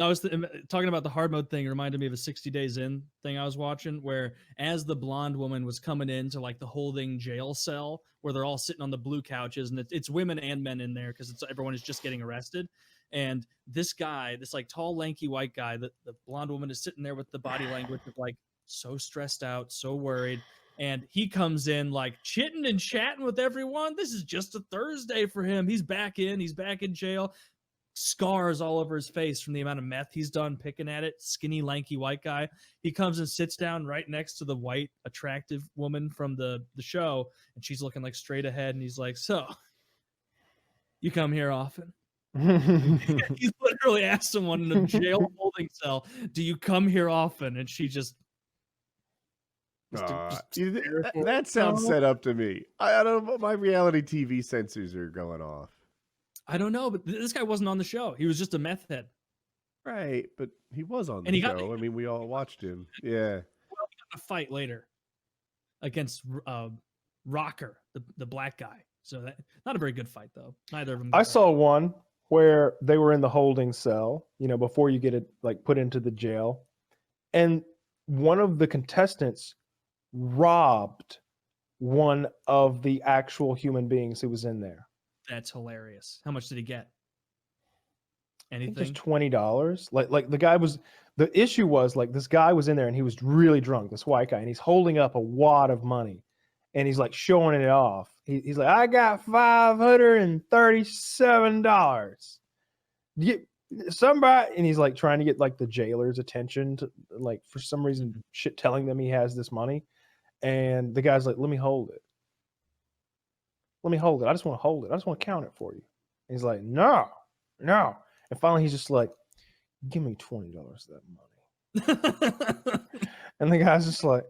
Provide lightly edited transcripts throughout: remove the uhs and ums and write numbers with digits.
I was talking about the hard mode thing. It reminded me of a 60 Days In thing I was watching, where as the blonde woman was coming into like the holding jail cell, where they're all sitting on the blue couches, and it's women and men in there because everyone is just getting arrested. And this guy, this like tall, lanky white guy, the blonde woman is sitting there with the body language of like so stressed out, so worried. And he comes in like chitting and chatting with everyone. This is just a Thursday for him. He's back in jail. Scars all over his face from the amount of meth he's done picking at it. Skinny, lanky white guy. He comes and sits down right next to the white, attractive woman from the show, and she's looking like straight ahead. And he's like, "So, you come here often?" He's literally asked someone in a jail holding cell, "Do you come here often?" And she just that sounds set up to me. I don't know. My reality TV sensors are going off. I don't know, but this guy wasn't on the show. He was just a meth head. Right, but he was on the show. I mean, we all watched him. Yeah. Well, he got a fight later against Rocker, the black guy. So that not a very good fight, though. Neither of them. I saw one where they were in the holding cell, you know, before you get it like put into the jail. And one of the contestants robbed one of the actual human beings who was in there. That's hilarious. How much did he get? Anything? Just $20. Like the guy was, the issue was like this guy was in there and he was really drunk, this white guy, and he's holding up a wad of money and he's like showing it off. He's like, I got $537. Somebody, and he's like trying to get like the jailer's attention to like for some reason shit telling them he has this money. And the guy's like, let me hold it. Let me hold it. I just want to hold it. I just want to count it for you. And he's like, no. And finally he's just like, give me $20 of that money. And the guy's just like,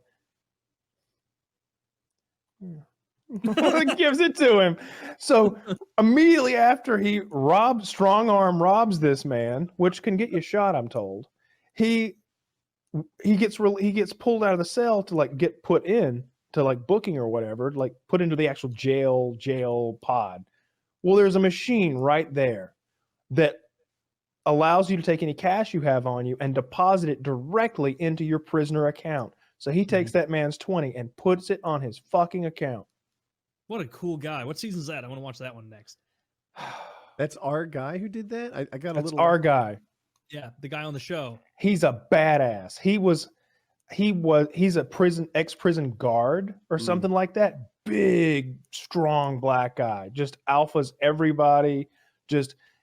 gives it to him. So immediately after he strong arm robs this man, which can get you shot, I'm told, he gets pulled out of the cell to like get put in to like booking or whatever, like put into the actual jail pod. Well, there's a machine right there that allows you to take any cash you have on you and deposit it directly into your prisoner account. So he takes that man's 20 and puts it on his fucking account. What a cool guy. What season's that? I want to watch that one next. That's our guy who did that? I got a little... That's our guy. Yeah, the guy on the show. He's a badass. He's a ex-prison guard or something like that. Big, strong black guy. Just alphas everybody.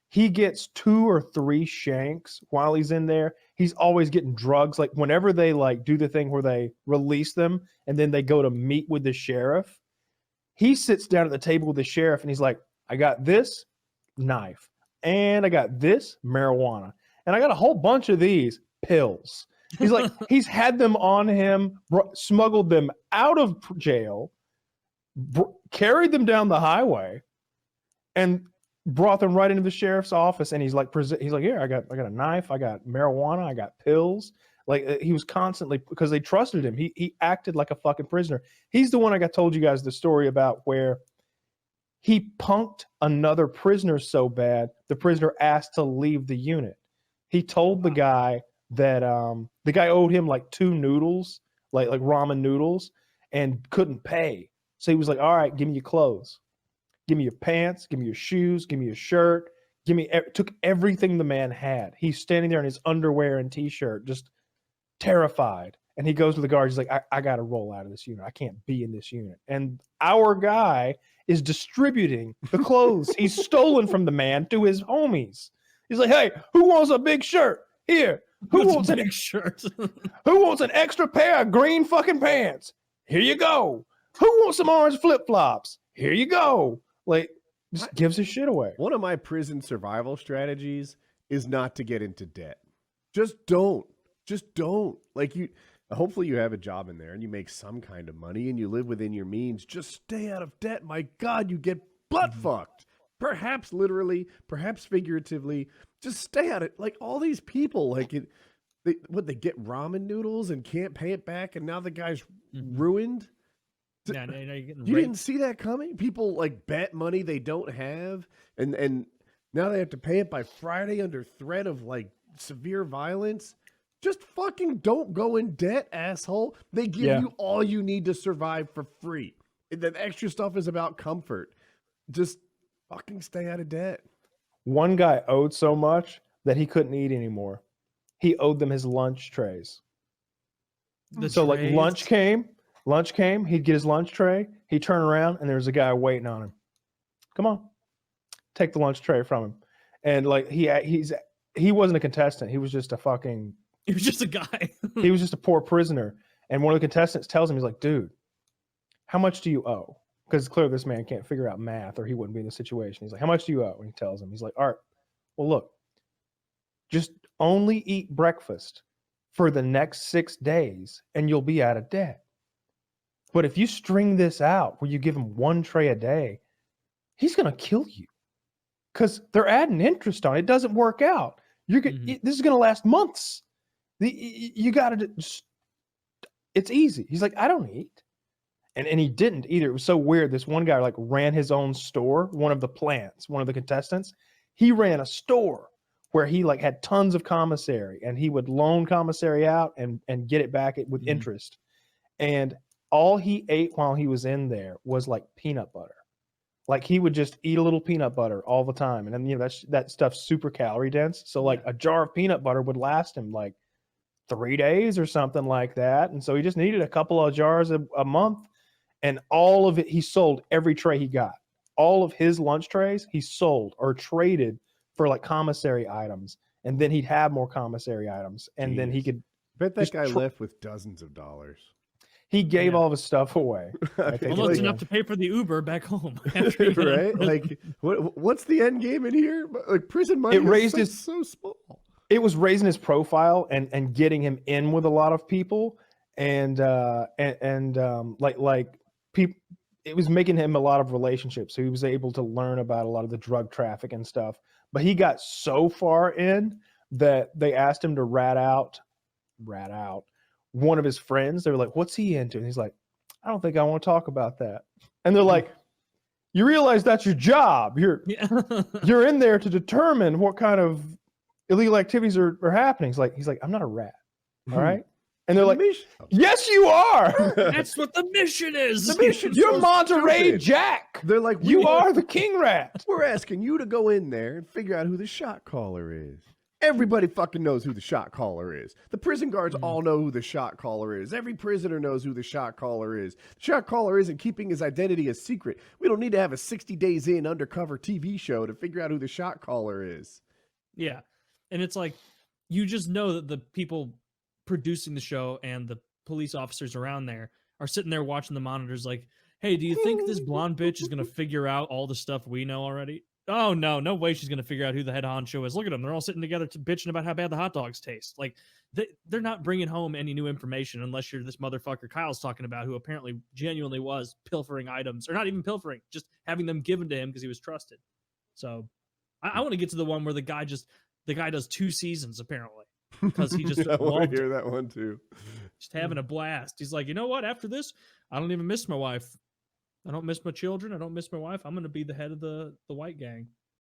He gets 2 or 3 shanks while he's in there. He's always getting drugs. Like whenever they like do the thing where they release them and then they go to meet with the sheriff, he sits down at the table with the sheriff and he's like, I got this knife and I got this marijuana and I got a whole bunch of these pills. He's like, he's had them on him, smuggled them out of jail, carried them down the highway, and brought them right into the sheriff's office. And he's like, here, I got a knife, I got marijuana, I got pills. Like he was constantly, because they trusted him. He acted like a fucking prisoner. He's the one I told you guys the story about where he punked another prisoner so bad the prisoner asked to leave the unit. He told the guy that the guy owed him like 2 noodles, like ramen noodles, and couldn't pay. So he was like, all right, give me your clothes. Give me your pants, give me your shoes, give me your shirt, took everything the man had. He's standing there in his underwear and t-shirt, just terrified. And he goes to the guard, he's like, I got to roll out of this unit. I can't be in this unit. And our guy is distributing the clothes he's stolen from the man to his homies. He's like, hey, who wants a big shirt? Here. Who wants a big shirt? Who wants an extra pair of green fucking pants? Here you go. Who wants some orange flip-flops? Here you go. Like, just gives his shit away. One of my prison survival strategies is not to get into debt. Just don't. Like hopefully you have a job in there and you make some kind of money and you live within your means. Just stay out of debt. My God, you get butt fucked. Perhaps literally, perhaps figuratively. Just stay out of it. Like all these people, like they get ramen noodles and can't pay it back, and now the guy's ruined. Yeah, now you're getting you raped. didn't see that coming? People like bet money they don't have, and now they have to pay it by Friday under threat of like severe violence, just fucking don't go in debt, asshole. They give Yeah. you all you need to survive for free. And the extra stuff is about comfort. Just fucking stay out of debt. One guy owed so much that he couldn't eat anymore. He owed them his lunch trays. The So like trays. lunch came, he'd get his lunch tray, he'd turn around and there's a guy waiting on him. Come on, take the lunch tray from him. And like he wasn't a contestant. He was just a fucking, He was just a guy. he was just a poor prisoner. And one of the contestants tells him, he's like, dude, how much do you owe? Because clearly this man can't figure out math or he wouldn't be in the situation. He's like, how much do you owe? And he tells him, he's like, all right, well, look, just only eat breakfast for the next 6 days and you'll be out of debt. But if you string this out where you give him one tray a day, he's going to kill you because they're adding interest on it. It doesn't work out. This is going to last months. You got to just, it's easy. He's like, I don't eat. And he didn't either. It was so weird. This one guy like ran his own store, one of the plants, one of the contestants. He ran a store where he like had tons of commissary and he would loan commissary out and get it back with interest. And all he ate while he was in there was like peanut butter. Like he would just eat a little peanut butter all the time. And then, you know, that stuff's super calorie dense. So like a jar of peanut butter would last him like 3 days or something like that. And so he just needed a couple of jars a month. And all of it, he sold every tray he got. All of his lunch trays, he sold or traded for like commissary items. And then he'd have more commissary items. And then he could. Bet that guy left with dozens of dollars. He gave all of his stuff away. Almost enough to pay for the Uber back home. Right? Like, what's the end game in here? Like prison money. It raised so small. It was raising his profile and getting him in with a lot of people, and like people. It was making him a lot of relationships. So he was able to learn about a lot of the drug traffic and stuff. But he got so far in that they asked him to rat out one of his friends. They were like, what's he into? And he's like, I don't think I want to talk about that. And they're like, you realize that's your job. You're in there to determine what kind of illegal activities are happening. He's like, I'm not a rat. All right. And they're like, yes, you are. That's what the mission is. The mission. You're Monterey Jack. They're like, you are the king rat. We're asking you to go in there and figure out who the shot caller is. Everybody fucking knows who the shot caller is. The prison guards all know who the shot caller is. Every prisoner knows who the shot caller is. The shot caller isn't keeping his identity a secret. We don't need to have a 60 Days In undercover TV show to figure out who the shot caller is. Yeah. And it's like, you just know that the people producing the show and the police officers around there are sitting there watching the monitors like, hey, do you think this blonde bitch is going to figure out all the stuff we know already? Oh, no way she's going to figure out who the head honcho is. Look at them. They're all sitting together bitching about how bad the hot dogs taste. Like, they're not bringing home any new information unless you're this motherfucker Kyle's talking about, who apparently genuinely was pilfering items, or not even pilfering, just having them given to him because he was trusted. So I want to get to the one where the guy does 2 seasons, apparently, because he just I want loved to hear that one too. Just having a blast. He's like, you know what? After this, I don't even miss my wife. I don't miss my children. I don't miss my wife. I'm going to be the head of the white gang.